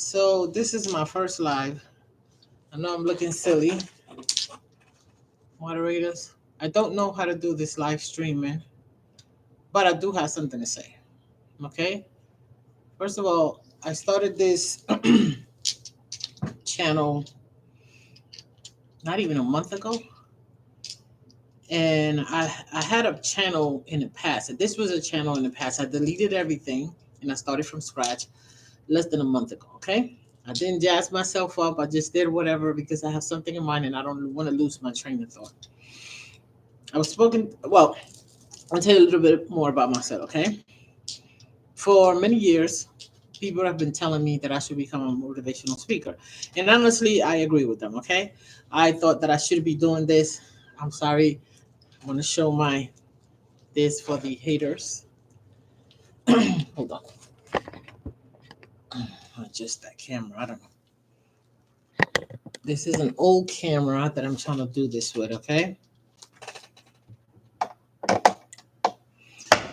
So this is my first live. I know I'm looking silly, moderators. I don't know how to do this live streaming, but I do have something to say. Okay. First of all, I started this channel not even a month ago, and I had a channel in the past. This was a channel in the past. I deleted everything and I started from scratch less than a month ago. Okay. I didn't jazz myself up. I just did whatever because I have something in mind and I don't want to lose my train of thought. I was spoken. Well, I'll tell you a little bit more about myself, okay? For many years, people have been telling me that I should become a motivational speaker. And honestly, I agree with them, okay? I thought that I should be doing this. I'm sorry. I want to show my this for the haters. Hold on. Just that camera. I don't know. This is an old camera that I'm trying to do this with, okay?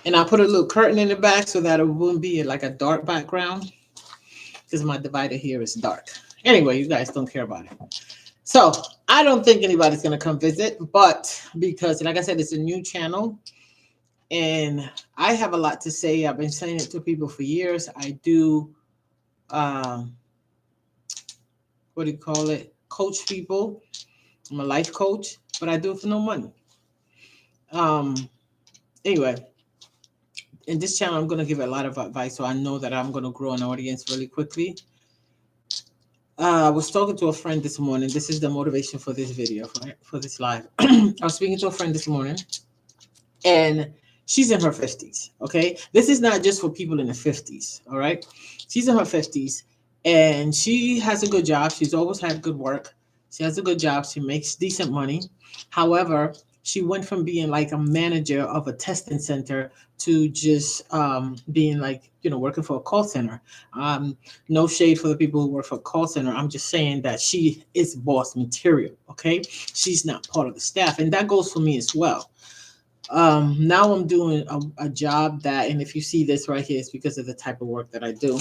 And I put a little curtain in the back so that it wouldn't be like a dark background because my divider here is dark. Anyway, you guys don't care about it. So I don't think anybody's gonna come visit, but because, like I said, it's a new channel, and I have a lot to say. I've been saying it to people for years. I do, um, what do you call it? Coach people. I'm a life coach, but I do it for no money. Um, anyway, in this channel, I'm gonna give a lot of advice, so I know that I'm gonna grow an audience really quickly. I was talking to a friend this morning. This is the motivation for this video, for this live. I was speaking to a friend this morning, and she's in her 50s. Okay. This is not just for people in the 50s. All right. She's in her 50s and she has a good job. She's always had good work. She has a good job. She makes decent money. However, she went from being like a manager of a testing center to just being like, working for a call center. No shade for the people who work for a call center. I'm just saying that she is boss material. Okay. She's not part of the staff. And that goes for me as well. Now I'm doing a job that, and if you see this right here, it's because of the type of work that I do.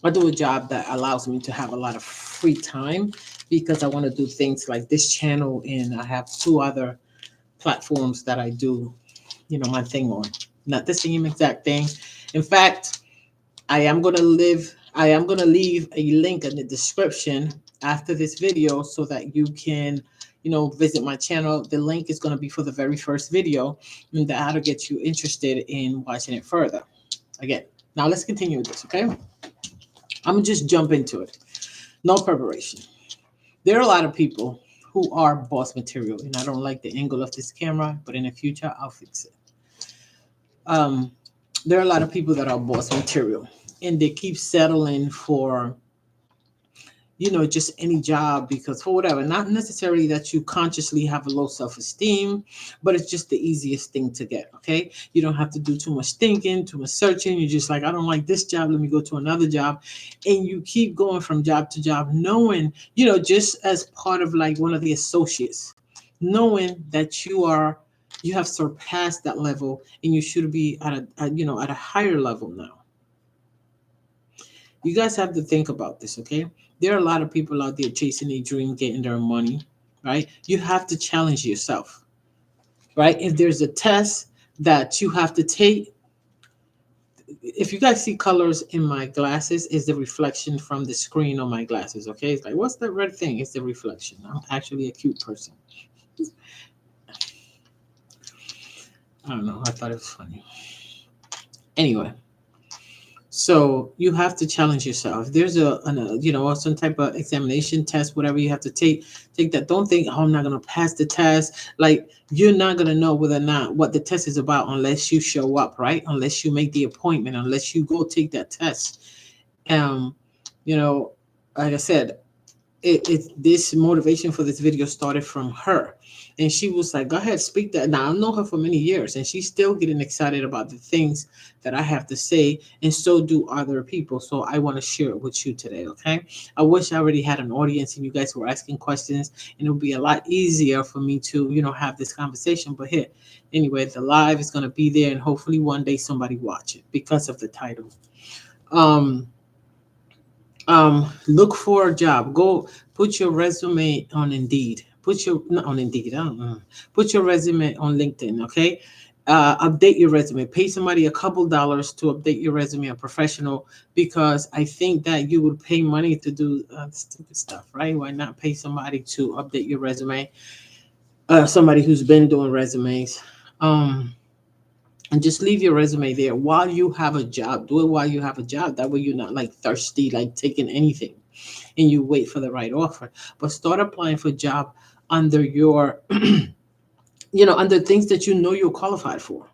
I do a job that allows me to have a lot of free time because I want to do things like this channel, and I have two other platforms that I do, my thing on. Not the same exact thing. In fact, I am gonna leave a link in the description after this video so that you can, visit my channel. The link is gonna be for the very first video and how to get you interested in watching it further. Again, now let's continue with this, okay? I'm gonna just jump into it. No preparation. There are a lot of people who are boss material, and I don't like the angle of this camera, but in the future I'll fix it. Um, there are a lot of people that are boss material and they keep settling for just any job because for whatever, not necessarily that you consciously have a low self-esteem, but it's just the easiest thing to get. Okay, you don't have to do too much thinking, too much searching. You're just like, I don't like this job, let me go to another job. And you keep going from job to job knowing, just as part of like one of the associates, knowing that you have surpassed that level and you should be at a higher level now. You guys have to think about this, okay? There are a lot of people out there chasing a dream, getting their money, right? You have to challenge yourself, right? If there's a test that you have to take, if you guys see colors in my glasses, is the reflection from the screen on my glasses, okay? It's like, what's that red thing? It's the reflection. I'm actually a cute person. I don't know. I thought it was funny. Anyway, so you have to challenge yourself. There's some type of examination test, whatever you have to take that. Don't think, oh, I'm not gonna pass the test. Like you're not gonna know whether or not what the test is about unless you show up, right? Unless you make the appointment, unless you go take that test. Um, you know, like I said, this motivation for this video started from her, and she was like, go ahead, speak that. Now I know her for many years and she's still getting excited about the things that I have to say, and so do other people. So I want to share it with you today. Okay, I wish I already had an audience and you guys were asking questions, and it would be a lot easier for me to have this conversation. But here, anyway, the live is going to be there, and hopefully one day somebody watch it because of the title. um Look for a job. Go put your resume on Indeed. Put your not on Indeed. I don't know. Put your resume on LinkedIn. Okay. Update your resume. Pay somebody a couple dollars to update your resume, a professional, because I think that you would pay money to do stupid stuff, right? Why not pay somebody to update your resume? Somebody who's been doing resumes. Um, and just leave your resume there while you have a job. Do it while you have a job. That way you're not like thirsty, like taking anything, and you wait for the right offer. But start applying for job under your, under things that you know you're qualified for.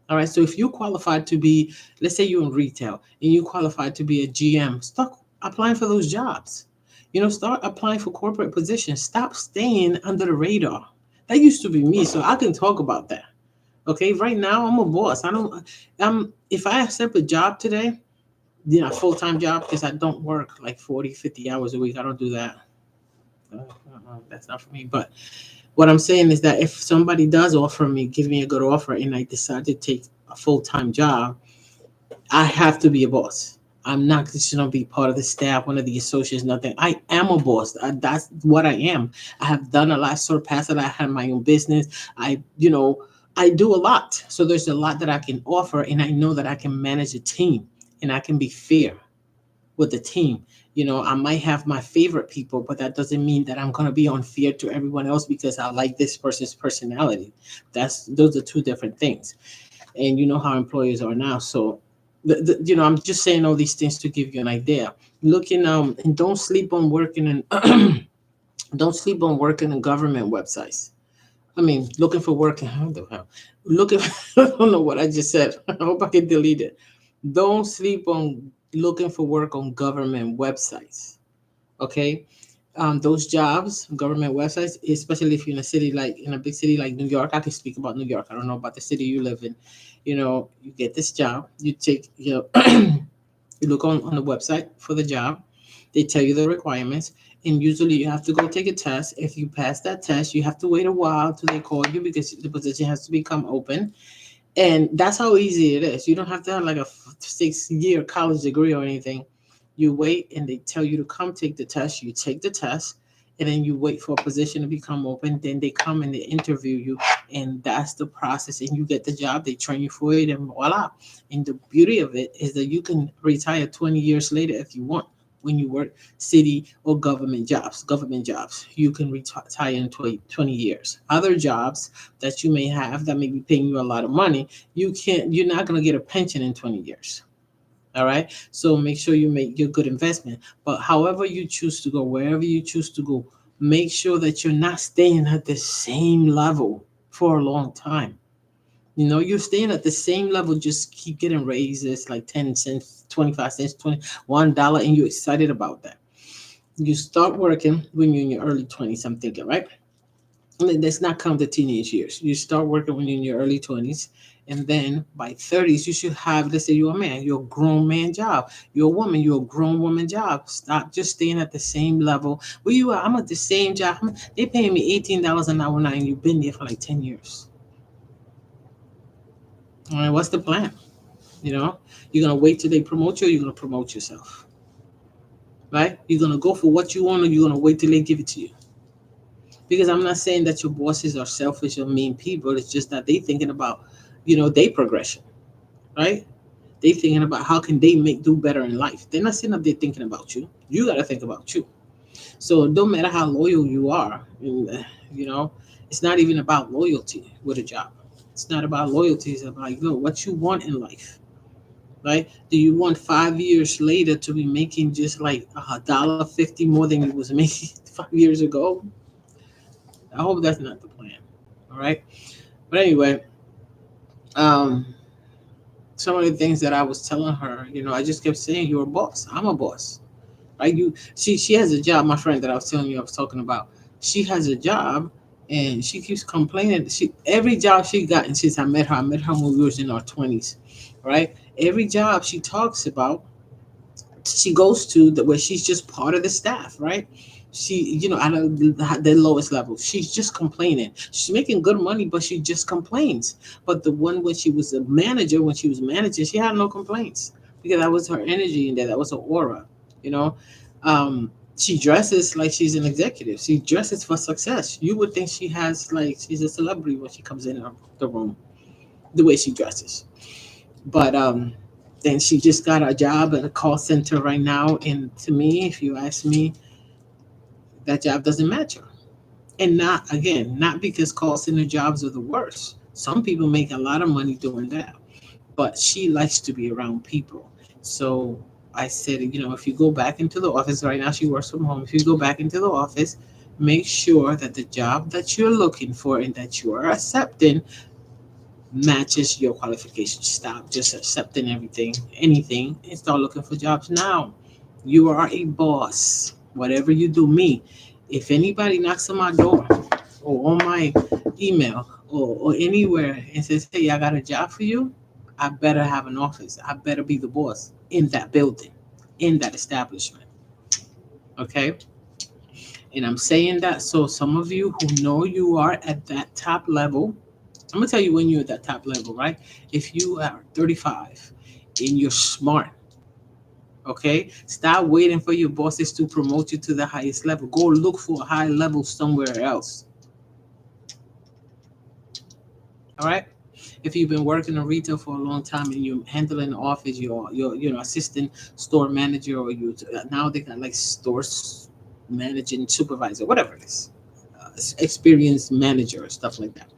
All right. So if you qualified to be, let's say you're in retail and you qualified to be a GM, start applying for those jobs. Start applying for corporate positions. Stop staying under the radar. That used to be me, so I can talk about that. Okay, right now I'm a boss. I don't. If I accept a job today, a full time job, because I don't work like 40, 50 hours a week. I don't do that. That's not for me. But what I'm saying is that if somebody does offer me, give me a good offer, and I decide to take a full time job, I have to be a boss. I'm not just gonna be part of the staff, one of the associates, nothing. I am a boss. That's what I am. I have done a lot, surpassed it. I had my own business. I do a lot. So there's a lot that I can offer, and I know that I can manage a team, and I can be fair with the team. I might have my favorite people, but that doesn't mean that I'm gonna be unfair to everyone else because I like this person's personality. Those are two different things, and you know how employers are now. So, I'm just saying all these things to give you an idea. Looking and don't sleep on working and don't sleep on working in government websites. I mean, looking for work. How the hell? Looking. I don't know what I just said. I hope I can delete it. Don't sleep on looking for work on government websites. Okay, those jobs, government websites, especially if you're in a city like in a big city like New York. I can speak about New York. I don't know about the city you live in. You get this job. You take, you look on the website for the job. They tell you the requirements, and usually you have to go take a test. If you pass that test, you have to wait a while till they call you because the position has to become open. And that's how easy it is. You don't have to have like a 6-year college degree or anything. You wait and they tell you to come take the test. You take the test and then you wait for a position to become open. Then they come and they interview you. And that's the process. And you get the job. They train you for it and voila. And the beauty of it is that you can retire 20 years later if you want. When you work city or government jobs, you can retire in 20 years. Other jobs that you may have that may be paying you a lot of money, you're not going to get a pension in 20 years. All right. So make sure you make your good investment. But however you choose to go, wherever you choose to go, make sure that you're not staying at the same level for a long time. You're staying at the same level, just keep getting raises like 10 cents, 25 cents, $21, and you're excited about that. You start working when you're in your early 20s, I'm thinking, right? I mean, let's not count the teenage years. You start working when you're in your early 20s, and then by 30s, you should have, let's say you're a man, you're a grown man job. You're a woman, you're a grown woman job. Stop just staying at the same level. Where you are, I'm at the same job. They paying me $18 an hour now, and you've been there for like 10 years. All right, what's the plan? You're gonna wait till they promote you, or you're gonna promote yourself, right? You're gonna go for what you want, or you're gonna wait till they give it to you. Because I'm not saying that your bosses are selfish or mean people. It's just that they thinking about, their progression, right? They thinking about how can they make do better in life. They're not sitting up there thinking about you. You gotta think about you. So it don't matter how loyal you are, you know, it's not even about loyalty with a job. It's not about loyalty. It's about what you want in life, right? Do you want 5 years later to be making just like $1.50 more than you was making 5 years ago? I hope that's not the plan. All right. But anyway, um, some of the things that I was telling her, I just kept saying, "You're a boss. I'm a boss." Right? She has a job. My friend that I was telling you I was talking about, she has a job, and she keeps complaining. She every job she gotten since I met her when we was in our 20s, right? Every job she talks about, she goes to where she's just part of the staff, right? She, at the lowest level, she's just complaining. She's making good money, but she just complains. But the one when she was a manager, when she was managing, she had no complaints because that was her energy in there. That was her aura. You know, she dresses like she's an executive. She dresses for success. You would think she has like she's a celebrity when she comes in the room, the way she dresses. But then she just got a job at a call center right now, and to me, if you ask me, that job doesn't match her. And not again, not because call center jobs are the worst. Some people make a lot of money doing that, but she likes to be around people. So I said, if you go back into the office right now, she works from home. If you go back into the office, make sure that the job that you're looking for and that you are accepting matches your qualifications. Stop just accepting anything, and start looking for jobs now. You are a boss. Whatever you do, me. If anybody knocks on my door or on my email or anywhere and says, "Hey, I got a job for you," I better have an office. I better be the boss in that building, in that establishment. Okay? And I'm saying that so some of you who know you are at that top level, I'm gonna tell you when you're at that top level, right? If you are 35 and you're smart, okay, stop waiting for your bosses to promote you to the highest level. Go look for a high level somewhere else. All right. If you've been working in retail for a long time and you're handling the office, you're assistant store manager, or you now they got like stores managing supervisor, whatever it is, experienced manager, stuff like that,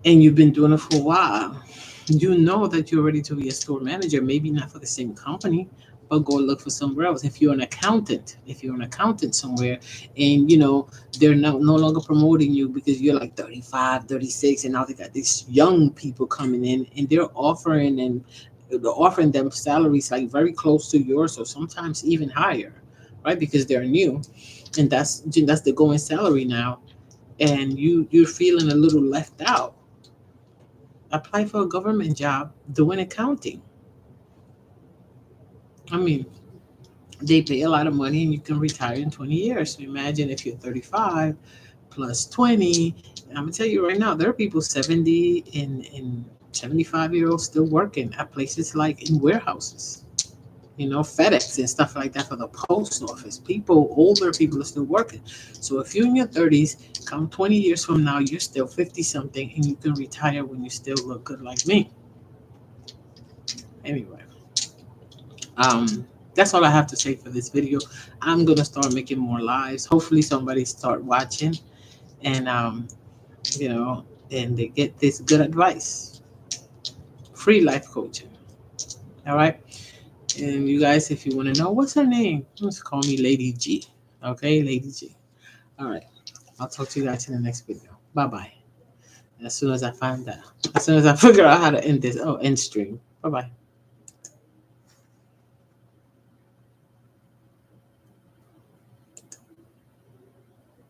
and you've been doing it for a while, you know that you're ready to be a store manager. Maybe not for the same company, but go look for somewhere else. If you're an accountant somewhere, and they're no longer promoting you because you're like 35, 36, and now they got these young people coming in, and they're offering them salaries like very close to yours, or sometimes even higher, right? Because they're new, and that's the going salary now, and you're feeling a little left out. Apply for a government job doing accounting. I mean, they pay a lot of money and you can retire in 20 years. So imagine if you're 35 plus 20. I'm going to tell you right now, there are people 70 and 75-year-olds still working at places like in warehouses, FedEx and stuff like that, for the post office. Older people are still working. So if you're in your 30s, come 20 years from now, you're still 50 something and you can retire when you still look good like me. Anyway, that's all I have to say for this video. I'm gonna start making more lives. Hopefully, somebody start watching, and you know, and they get this good advice, free life coaching. All right, and you guys, if you want to know what's her name, just call me Lady G. Okay, Lady G. All right, I'll talk to you guys in the next video. Bye bye. As soon as I find that, as soon as I figure out how to end this, end stream. Bye bye.